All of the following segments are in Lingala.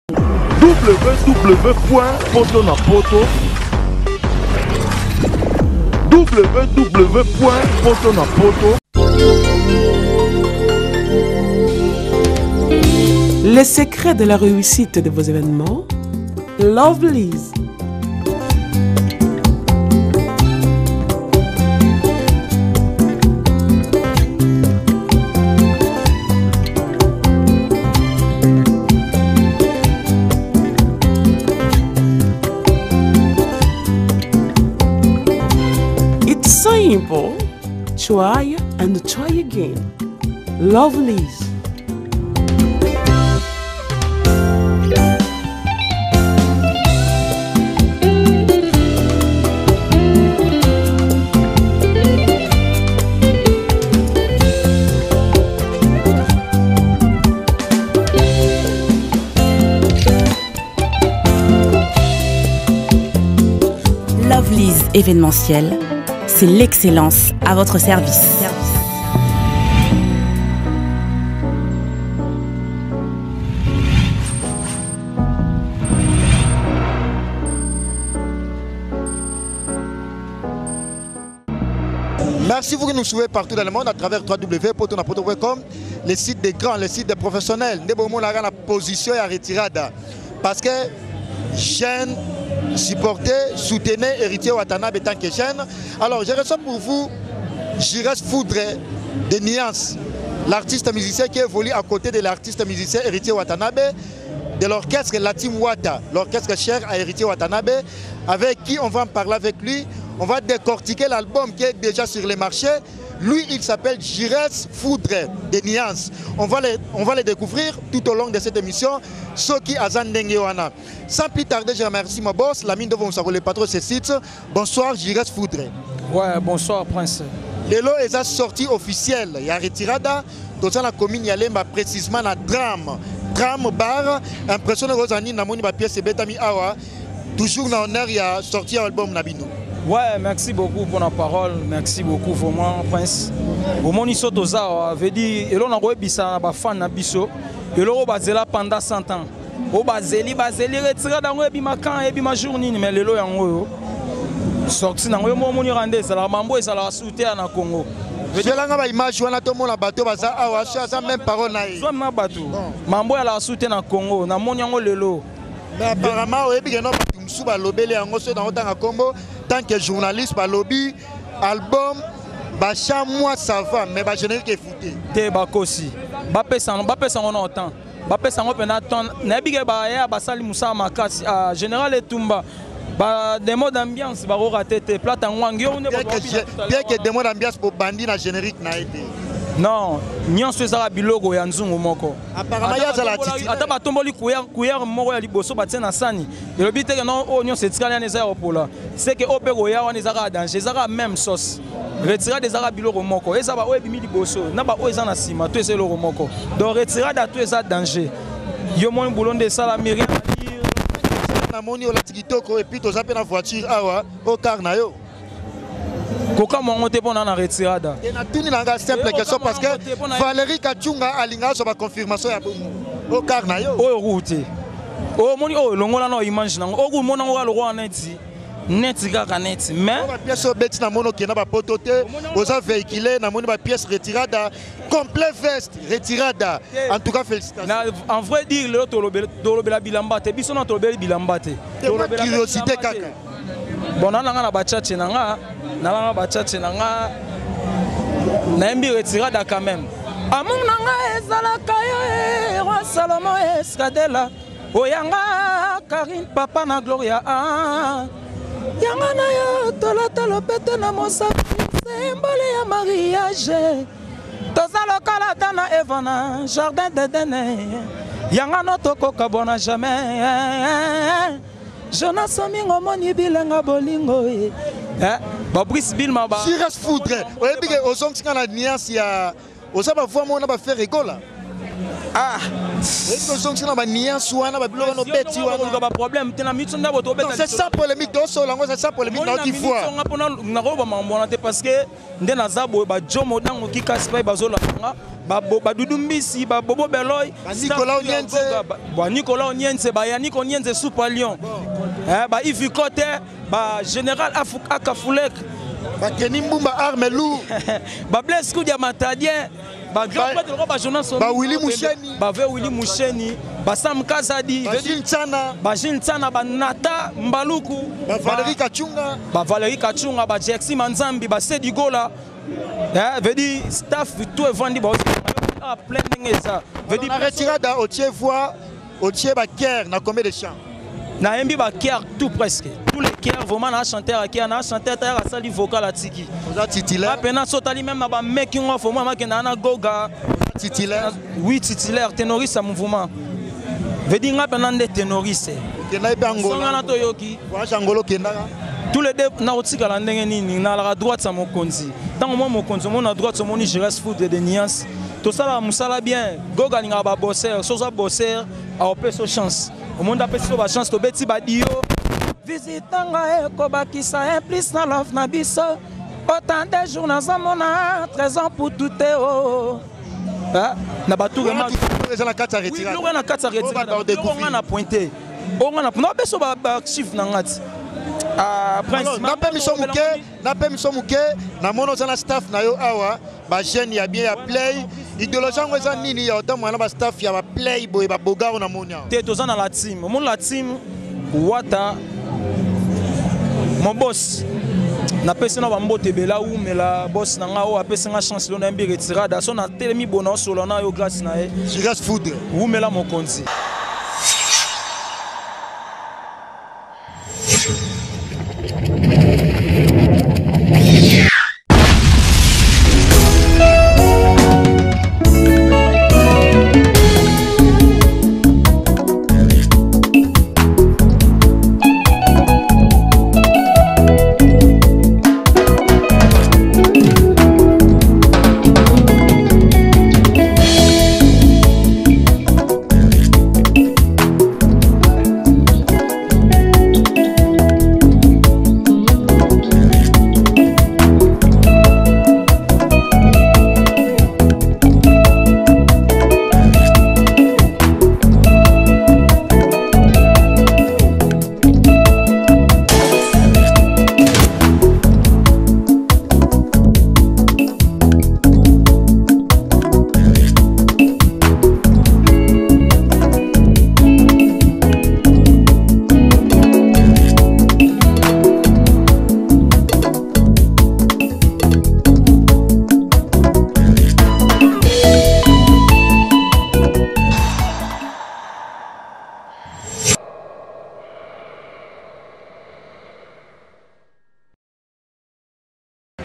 www.potonapoto www.potonapoto. Les secrets de la réussite de vos événements, Lovelyz. It's simple. Try and try again. Lovelyz. Lovelyz événementiel, c'est l'excellence à votre service. Merci vous qui nous suivez partout dans le monde à travers www.potonapoto.com, les sites des grands, les sites des professionnels. Nous avons la position et à retirada. Parce que jeunes, supporter, soutenir Héritier Watanabe tant que jeune. Alors je reçois pour vous Jiresse Foudre de Nuance, l'artiste musicien qui évolue à côté de l'artiste musicien Héritier Watanabe, de l'orchestre Latim Wata, l'orchestre cher à Héritier Watanabe, avec qui on va en parler avec lui. On va décortiquer l'album qui est déjà sur les marchés. Lui, il s'appelle Jiresse Foudre de Nuance. On va les découvrir tout au long de cette émission. Soki Azandengewana. Sans plus tarder, je remercie mon boss, la mine de Vonsaro, le patron de ce site. Bonsoir, Jiresse Foudre. Ouais, bonsoir, Prince. Lelo est sa sortie officielle. Il y a retirada. Dans la commune, il y a précisément la drame. Drame bar. Impression de Rosani, Namoni, ma pièce, Betami Awa. Toujours dans l'honneur, il y a sorti un album Nabino. Ouais, merci beaucoup pour la parole. Merci beaucoup, vraiment, Prince. Au moment où nous sommes veut dire, et l'on a un fan na biso, et l'on a pendant 100 ans. Au bazeli, retiré dans le bimacan et bima journée, mais le lot est en haut. Sorti dans le moment où on rendait, ça la mambo et ça la soutient en Congo. Je vais vous image, on a tout le monde bateau, ça a même parole. Soit ma bateau. Mambo et la soutient en Congo, na mon yango le lot. Mais apparemment, il y a tant que journaliste, lobby, album, moi ça va, mais le générique est foutu. T'es bakosi. Bapé sans on entend. Bapé sans on peut attendre. N'abige baya basali Moussa Makasi à Général Etumba. Des mots d'ambiance, raté plate en wangyo. Bien que des mots d'ambiance pour bandit dans le générique n'a été. Non, Nyon Suezara Bilogo et Anzungu Moko. Apparemment, il y a la attitude. Attends, tomboli couillère moko ya liboso batien na sani. Et le but est que non, Nyon c'est tiré les aéroports. C'est que Opero ya on les a danger, les a même sauce. Retirer des arabes Bilogo Moko. Et ça va oebimi liboso. Na ba oeza na sima, tout c'est le Moko. Donc retirer da tout ça danger. Yo mon boulon de salami rien à dire. Na moni ola tikitoko et puis to zape na voiture awa au car na yo. Koka monte pour na retirada. Et na tuni na simple question parce que Valérie Kachunga alinga sur la confirmation ya au car na yo. O route. O moni o longola no image na. O mona o lo roi neti. Neti kaka neti. Mais la pièce bête na mono qui na ba potote, oza véhiculé na moni ba pièce retirada complet veste retirada. En tout cas félicitations. En vrai dire le tolobela bilamba te biso na tolobela bilamba te. Tolobela curiosité kaka. Bon na nga na bachache na nga na bachache na nga na mbi retirada quand même. Among na nga ezalaka yo roi Salomon Escadela oyanga Karine papa na Gloria yanga na yo tolata pete na mosa symbole ya mariage toza lokala dana Evana jardin d'Eden yanga no tokoka bona jamais Jonas Omingo moni bilenga bolingo Fabrice Bilma ba Jiresse Foudre oyebi ke ozongsinga na Nuance ya osaba voix mona ba faire école. Ah, ozongsinga ba Nuance wana ba biloko no beti wana ba problème tena mitso ndabo to beta. C'est ça polémique doso lango c'est ça polémique na qui voix. On ngapona na roba mambona te parce que nde na zabo ba jomo dango ki kasi ba bazola nga Doudou Mbisi, Bobo Beloy, Nicolas Oniense, Yannick Oniense Soupa Lyon, Yves Kote, Général Akafoulek, Kenny Mbumba Armelou, Blaise Koudia Matadien, Willy Moucheni, Willy Moucheni, Sam Kazadi, Bajin Tsana, Nata Mbaluku, Valérie Kachunga, Jexi Manzambi, Sedi Gola, veut dire staff tout est vendu plein de ça. Veut dire retirada au Tievois, au Tiebaker, na combien de chants? Na Mbi Baker tout presque. Tous les kiers vraiment na chanteur à kier na chanteur à sali vocal à tiki. Vous êtes titulaire. Pena sotali même na ba making of moi que na goga titulaire. Oui titulaire ténoriste à mouvement. Veut dire nga pena ndé ténoriste. Kena bango. Songa na toyoki. Wa jangolo kenda. Tous les deux na otika la ndenge nini na la droite sa mokonzi. Tant moi mokonzi mon à droite mon je reste fou de nuances. Tout ça là musala bien. Goga ninga ba bosser, soza bosser a opé so chance. Au monde a pesé sa chance to beti badio. Visitanga eko bakisa implice na love na biso. Autant de jours na zamona 13 ans pour tout oh. Na batu vraiment na kata retirada. Oui, na kata retirada. On a pointé. On a beso ba chief na ngati. Na pe miso muke na mono za na staff na yo awa ba jeune ya bien ya play idéologie ngo za nini ya otamu na ba staff ya ba play boy ba bogaro na monya te tozana la team mon la team wata mon boss na pesi na ba mbote bela ou mais la boss na nga o apesi nga chance lo na mbi retirada so na telemi bona solo na yo grâce na e Jiras Foudre ou mais la mon konzi.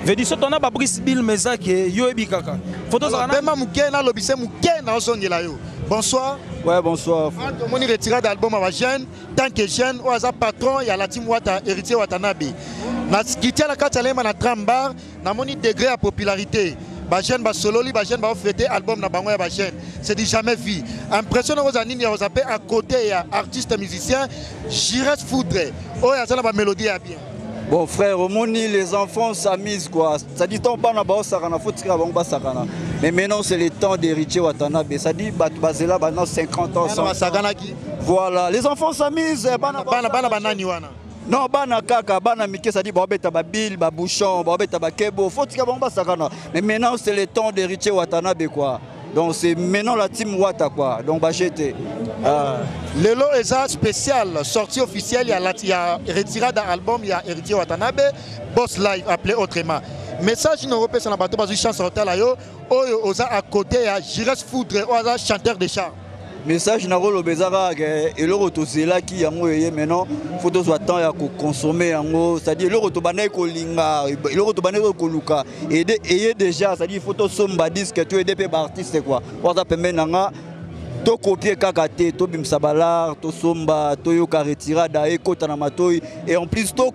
Vedi so tona ba Brice Bill Mezake yo ebikaka. Photo za na bema mukena lobise mukena ozongela yo. Bonsoir. Ouais, bonsoir. On est retiré d'album à jeune tant que jeune ou as patron il y a la team Wata héritier Watanabe. Na skitia la katalema na trambar na moni degré à popularité. Ba jeune ba solo li ba jeune ba fêter album na bango ya ba jeune. C'est du jamais vu. Impressionnant aux anini aux appels à côté ya artiste musicien Jiras Foudre. Oh ya ça ba mélodie à bien. Bon frère, au monde les enfants s'amusent quoi. Ça dit tant pas na ba sakana faut tirer ba sakana. Mais maintenant c'est le temps d'héritier Watanabe. Ça dit bazela maintenant 50 ans sans sakana qui. Voilà, les enfants s'amusent bana banani wana. Non, bana kaka, bana mike ça dit ba beta ba bill, ba bouchon, ba beta ba kebo, faut tirer ba sakana. Mais maintenant c'est le temps d'héritier Watanabe quoi. Donc c'est maintenant la team Wata quoi. Donc bah j'étais. Le lot est spécial, sortie officielle, il y a retiré d'un album, il y a héritier Watanabe, Boss Live appelé autrement. Message européen sur la bateau parce que chance hôtel là yo, oza à côté il y a Jiras Foudre, oza chanteur de chant. Message na rolo bezara et le roto c'est là qui yango yé maintenant faut tous attendre ya ko consommer yango c'est-à-dire le roto banay ko linga le roto banay ko luka et déjà c'est-à-dire faut tous somba disque tu aider pe artiste quoi oza pembe nanga to copier kaka te to bimsa balar to somba to yo ka retirada e kota na matoi et en plus to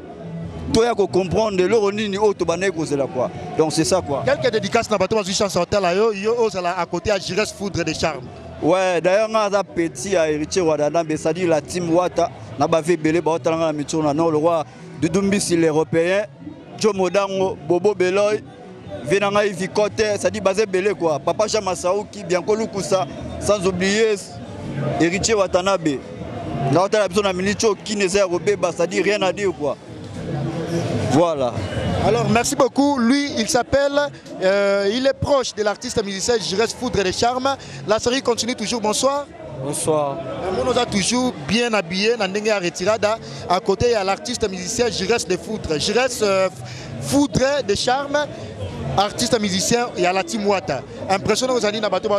ya ko comprendre le ronini o to banay ko c'est là quoi donc c'est ça quoi quelques dédicaces na bateau parce que chance hôtel là yo ozala à côté à Jiras Foudre de charme. Ouais, d'ailleurs, on a petit à héritier Watanabe, c'est-à-dire la team Wata, on a fait belé, on a la mission, non, le roi de Dumbisi, l'Européen, Joe Modango, Bobo Beloy, Venanga Vikote, ça dit basé belé quoi. Papa Chamasaouki, Bianco Lukusa, sans oublier héritier Watanabe. Là, on a besoin d'un milicho qui n'est pas robé, ça dit rien à dire quoi. Voilà. Alors merci beaucoup. Lui, il s'appelle, il est proche de l'artiste musicien Jires Foudre de Charme. La série continue toujours. Bonsoir. Bonsoir. On nous a toujours bien habillés dans Ndenge à Retirada. À côté, il y a l'artiste musicien Jires de Foudre. Jires Foudre de Charme, artiste musicien, il y a la team Wata. Impressionnant aux années partout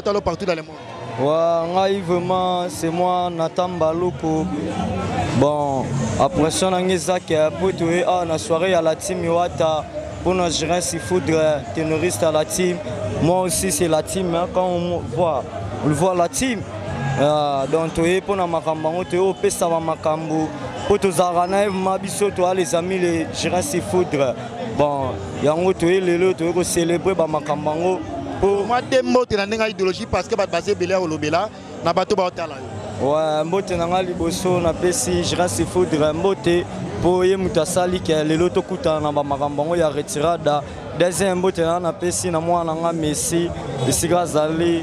dans le monde. Ouais, vraiment, c'est moi, Nathan Baloko. Bon, après ça, on a la soirée à la team Wata. Pour nos gérants, il faudrait ténoriste à la team. Moi aussi, c'est la team. Hein, quand on voit la team. Donc, pour nos makambo, on peut savoir makambo. Pour tous les amis, les gérants, il faudrait. Bon, il y a un autre qui est célébrer makambo. Moi, des mots de la idéologie parce que je suis basé au Lobela, je suis basé ouais, mbote nanga liboso na pesi Jires Foudre mbote po ye mutasali ke lelo tokuta na ba makambo ya retirada deuxième mbote na pesi na mwana nga Messi esika zali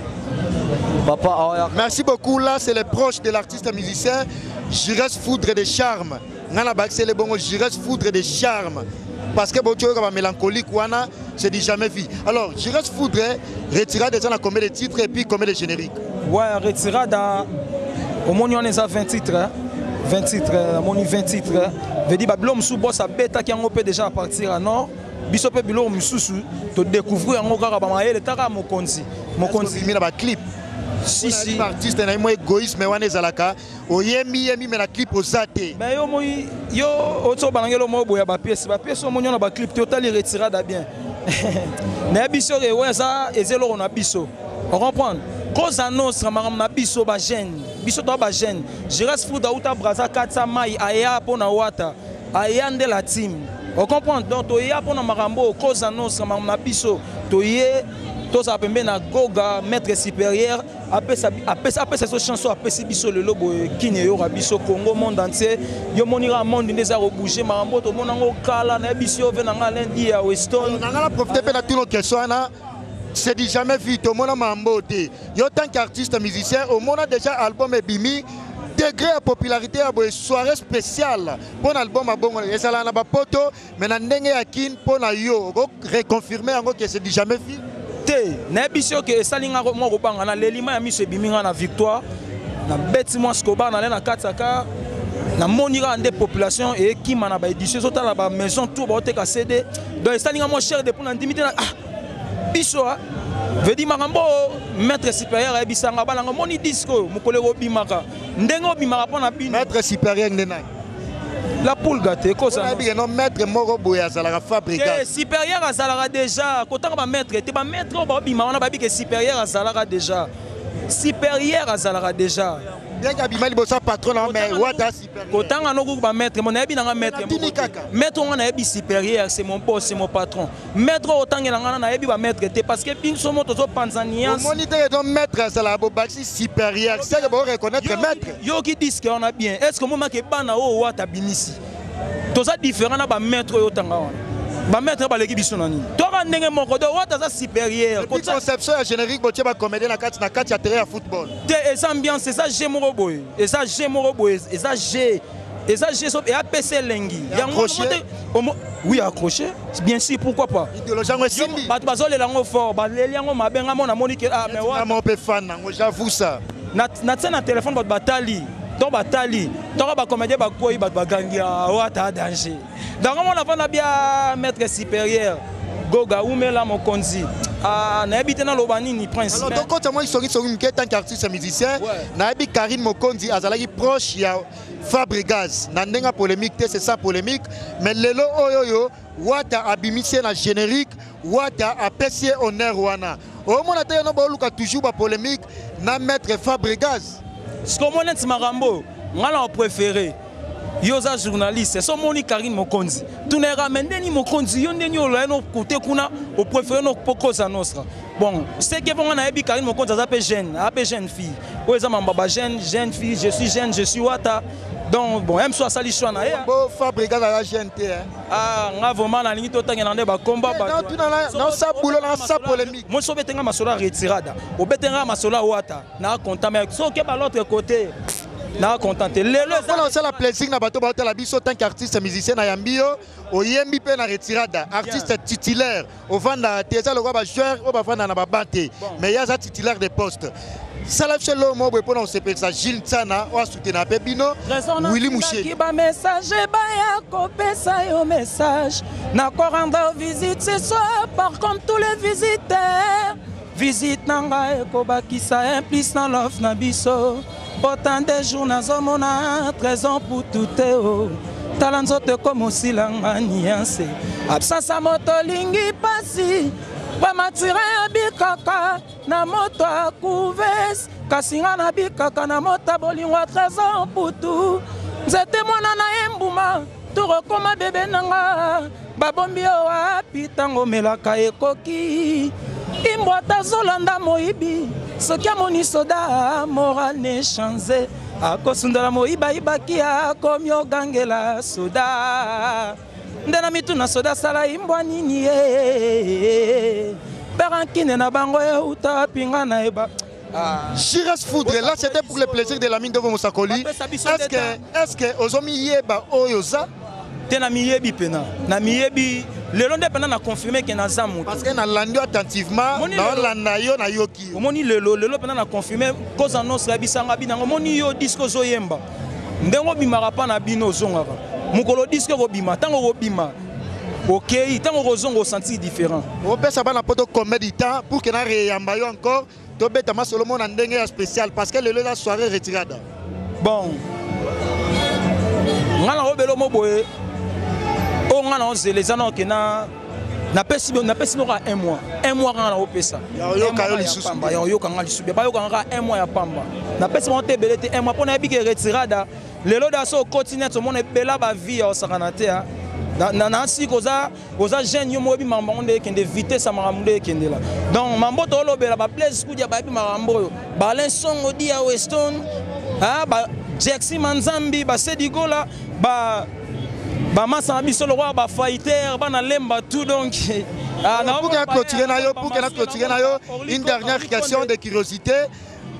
papa aya. Merci beaucoup. Là c'est les proches de l'artiste musicien Jires Foudre de Charme. Ngana baxé le bon Jires Foudre de Charme parce que bon tu vois mélancolique wana c'est dit jamais vu. Alors Jires Foudre retirada déjà na combien de titres et puis combien de génériques? Ouais, retirada au moins on est à 20 titres, 20 titres, on 20 titres. Veut dire l'homme sous boss à bêta qui en peut déjà partir à nord. Bisope bilo mususu to découvrir en okara ba maele taka mokonzi. Mokonzi mi na ba clip. Si si artiste na mo égoïsme wana zalaka oyemi me na clip ozate. Mais yo oto balangelo mo boya ba pièce au moins na ba clip total retirada bien. Na biso re ouais ça ezelo on a biso. On comprend. Cause annonce na biso ba jeune biso to ba jeune Jires Foudre uta braza katsa mai aya pona wata aya nde la team on comprend donc to ya pona marambo cause annonce na biso to ye to sa pembe na goga maître supérieur apesa so chanson apesi biso le lobo kine yo ra biso Congo monde entier yo monira monde ndeza ko bouger marambo to monango kala na biso venanga lundi ya Weston nanga profiter pe na tout nos questions na. C'est dit jamais vu, tout le monde m'a embauché. Yo tant qu'artiste musicien, au monde a déjà album et bimi, degré de popularité à une soirée spéciale. Pour l'album à bon, et ça là n'a pas poto, mais na ndenge yakin pour na yo, reconfirmer encore que c'est dit jamais vu. Té, na biso que salinga mo ko banga na lelima ya miso biminga na victoire, na bêtiment scoba na na kataka. Na monira des populations et qui m'a ba édition sur la maison tout ba te ka CD. Donc salinga mo cher de pour intimité biso veut dire makambo maître supérieur et bisanga balanga moni disco mukolero bimaka ndengo bimaka pona bino maître supérieur ndena la poule gâté ko ça non maître moko boya zalaka fabricant supérieur azalaka déjà kotanga ba maître te ba maître ba bimaka na ba bi que supérieur azalaka déjà bien qu'abima libosa patron mais wata supérieur kotanga no ba maître mon ebi na maître maître on a ebi supérieur c'est mon boss c'est mon patron maître otangela ngana na ebi ba maître te parce que binso moto zo panzania moniteur donc maître ça la bobaxi supérieur c'est que bon reconnaître maître yo qui dit que on a bien est-ce que moment que bana o wata binisi to ça différent na ba maître otanga ba maître ba l'équipe biso nani to ka ndenge moko do wata za supérieur conception générique botie ba comédie na kati ya terrain ya football et ça ambiance c'est ça j'ai moro boy et ça j'ai moro boy et ça j'ai et APC lengi oui accroché bien sûr pourquoi pas idéologie ngo simbi ba bazole lango fort ba lelango mabenga mona monique ah mais wa mo pe fan ngo j'avoue ça na tsena téléphone ba batali donc batali donc ba comédien ba koyi ba gangi wata danger donc on a fait bien maître supérieur goga umela mokonzi na habité na lobani ni prince alors donc quand moi ils sont tant qu'artiste musicien na habi Karine Mokonzi azalaki proche ya Fabregas na ndenga polémique c'est ça polémique mais lelo oyoyo wata abimisé na générique wata apesi honneur wana au moins na no ba luka toujours ba polémique na maître Fabregas ce qu'on monte marambo ngala on préféré yoza journaliste so moni Karine Mokonzi tu ne ramène ni Mokonzi yo ndeni olo no côté kuna au préféré no pokoza nostra bon c'est que bon on a ebi Karine Mokonzi a jeune fille o eza mamba jeune fille je suis jeune je suis wata Donc bon, même soit sali choix na ya. Bon fabricant la GNT. Ah, nga vraiment na lingi to tanga na ba combat ba. Non ça boulot na ça polémique. Moi so betenga masola retirada. O betenga masola wata na content mais so ke ba l'autre côté. Na contenté. Voilà, c'est la plaisir na bato bato la biso tant qu'artiste musicien na yambio, o yembi pe na retirada, artiste titulaire. Au vanda teza le roi joueur, o ba vanda na ba banté. Mais ya za titulaire de poste. Salaf selo mo bo pona on se pesa Gilles Tsana o soutenir pe bino. Willy Mouché. Ki ba message ba ya ko pesa yo message. Na ko rendre visite ce soir par comme tous les visiteurs. Visite nanga e ko bakisa implice na love na biso. Autant de jours na zomona 13 ans pour tout eo. Talanzo te comme aussi la niance. Absence à moto lingi pasi. Ba matira bikaka na moto akuves. Kasinga na bikaka na moto bolingwa 13 ans pour tout. Nzete mwana na embuma. Turo koma bebe nanga. Babombi o api tango melaka ekoki. Imbwata zolanda moibi. Soki amoni soda moral ne changé. Akosundala moiba ibaki akomi ogangela soda. Ndena mituna soda sala imbwa nini ye. Berankine na bango uta pinga na eba. Jires Foudre, là c'était pour le plaisir de la mine de Moussakoli. Est-ce que Ozomi Yeba Oyoza? Tena miyebi pena. Na miyebi lelo nde pena na confirmer que na zamu. Parce que na landi attentivement na landa yo na yoki. Omoni lelo pena na confirmer cause annonce la bisanga binango moni yo disco zo yemba. Ndengo bimaka pa na bino zongaka. Mukolo disco ko bima tango ko bima. OK, tango ko zongo senti différent. O pesa bana poto comédie temps pour que na reyamba yo encore to beta ma solo mon ndenge spécial parce que lelo la soirée retirada. Bon. Ngala obelo mo boye. On a les années qui na pesi no un mois. Un mois na opesa. Yo kayo lisusu. Yo kanga lisusu. Ba yo kanga un mois ya pamba. Na pesi monte belete un mois pona bike retirada. Lelo da so continent to mona bela ba vie o sakanate ha. Na si koza jeune yo mo bi mambo kende vitesse maramde kende la. Donc mambo to lo bela ba place kudia ba bi marambo. Ba lensongo dia Weston. Ah ba Jackson Manzambi ba Sedigola ba massa biso le roi ba fighter ba na lemba tout donc pour que clôturer na yo une dernière question de curiosité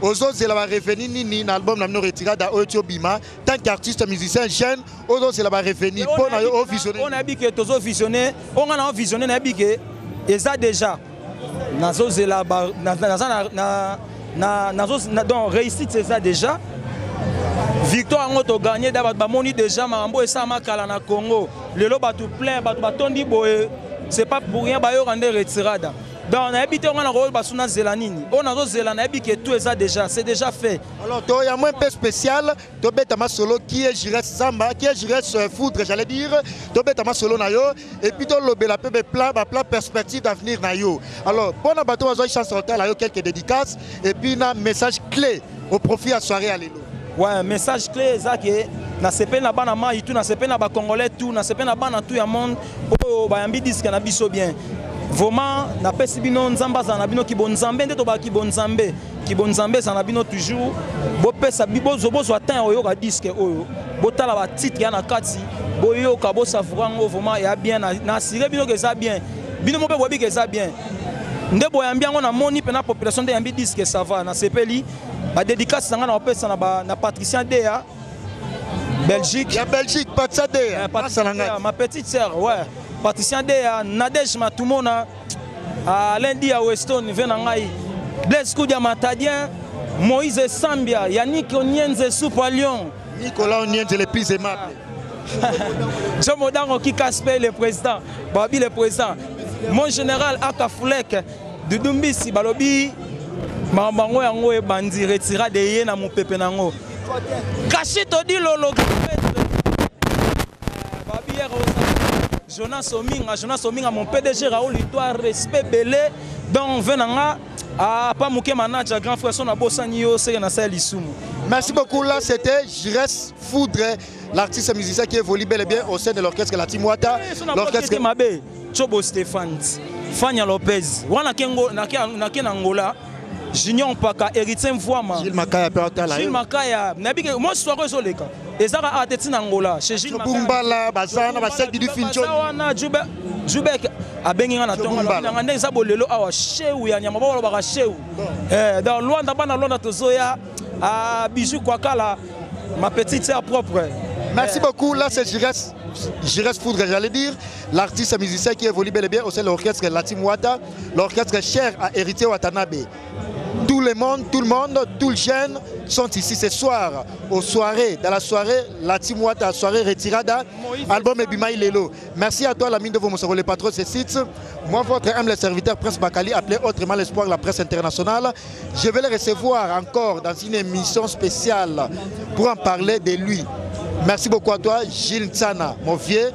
aux autres la revenir ni album na no retirada Ocho Bima tant qu'artiste musicien jeune aux autres la revenir pour na yo visionner on a dit que tozo visionner on a visionner na bike eza déjà nazo zela na donc réussite c'est ça déjà. Victoire en auto gagné d'abord moni déjà mambo et ça makala na Congo lelo batu plein batu batondi boye c'est pas pour rien ba yo rendre retirada donc on a habité on a rôle basuna zelanini on a zelana bi que tout ça déjà c'est déjà fait. Alors toi il y a moins un peu spécial to betama solo qui est Jires Zamba qui est Jires Foudre j'allais dire to betama solo na yo et puis to lobela pe plan perspective d'avenir na yo. Alors bon bateau azo chance hotel là yo quelques dédicaces et puis un message clé au profit à soirée à lelo. Ouais, message clé ça que na sepe na bana mai tout na sepe na ba congolais tout na sepe na bana tout ya monde o ba yambi disque na biso bien. Vraiment na pesi bino nzamba za na bino ki bonzambe nde to ba ki bonzambe za na bino toujours bo pesa bibo zo bozo atteint oyo ka disque oyo botala ba titre ya na kati boyo ka bo savourango vraiment ya bien na sire bino que ça bien bino mo pe bobi que ça bien nde boyambi yango na moni pe na population de yambi disque ça va na sepeli ba dédicace sanga na opesa na Patricien Dea Belgique. Il y a Belgique, Patricien Dea. Ma petite sœur, ouais. Patricien Dea, Nadège Matumona, lundi à Weston, Venangai, Blaise Koudia Matadien, Moïse Sambia, Yannick Onienze Soupa Lyon. Nicolas Onienze le plus aimable. Jean Modango qui Casper le président, Babi le président. Mon général Akafoulek, Dudumbisi, Balobi. Mambango yango e bandi retira de ye na mopepe nango. Kashi to di lolo Babière Jonas Ominga mon PDG Raoul Victoire respect belé donc venanga a pas mouké manager grand frère son abosani yo c'est na sel isumu. Merci beaucoup là c'était Jires Foudre l'artiste musicien qui évolue bel et bien au sein de l'orchestre La Timouata. L'orchestre Mabé Chobo Stéphane Fania Lopez wana kengo na Angola. Junior Paka, Héritier Mvouama. Gilles Makaya, Gilles Makaya. Moi, je suis heureux. ezaka ateti na ngola chez Gilles Bumbala bazana ba celle du Finchon wana Jubek abengi nga na tonga na ndenge za bolelo awa cheu ya nyama ba ba cheu dans Luanda bana Luanda tozoya a bijou kwa kala ma petite sœur propre. Merci beaucoup. Là c'est Jires Foudre, j'allais dire, l'artiste musicien qui évolue bel et bien au sein de l'orchestre Latim Wata, l'orchestre cher à héritier Watanabe. Tout le monde, tout le jeune sont ici ce soir, aux soirées, dans la soirée Latim Wata, soirée Retirada, album Ebimaï Lelo. Merci à toi, la mine de vos Moussoro, le patron de ce site. Moi, votre humble serviteur, Prince Bakali, appelé autrement l'espoir de la presse internationale. Je vais le recevoir encore dans une émission spéciale pour en parler de lui. Merci beaucoup à toi, Gilles Tsana, mon vieux.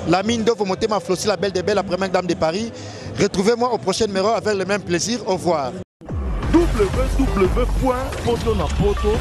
La mine de vos montées m'a flossé la belle des belles, la première dame de Paris. Retrouvez-moi au prochain numéro avec le même plaisir. Au revoir. www.potonapoto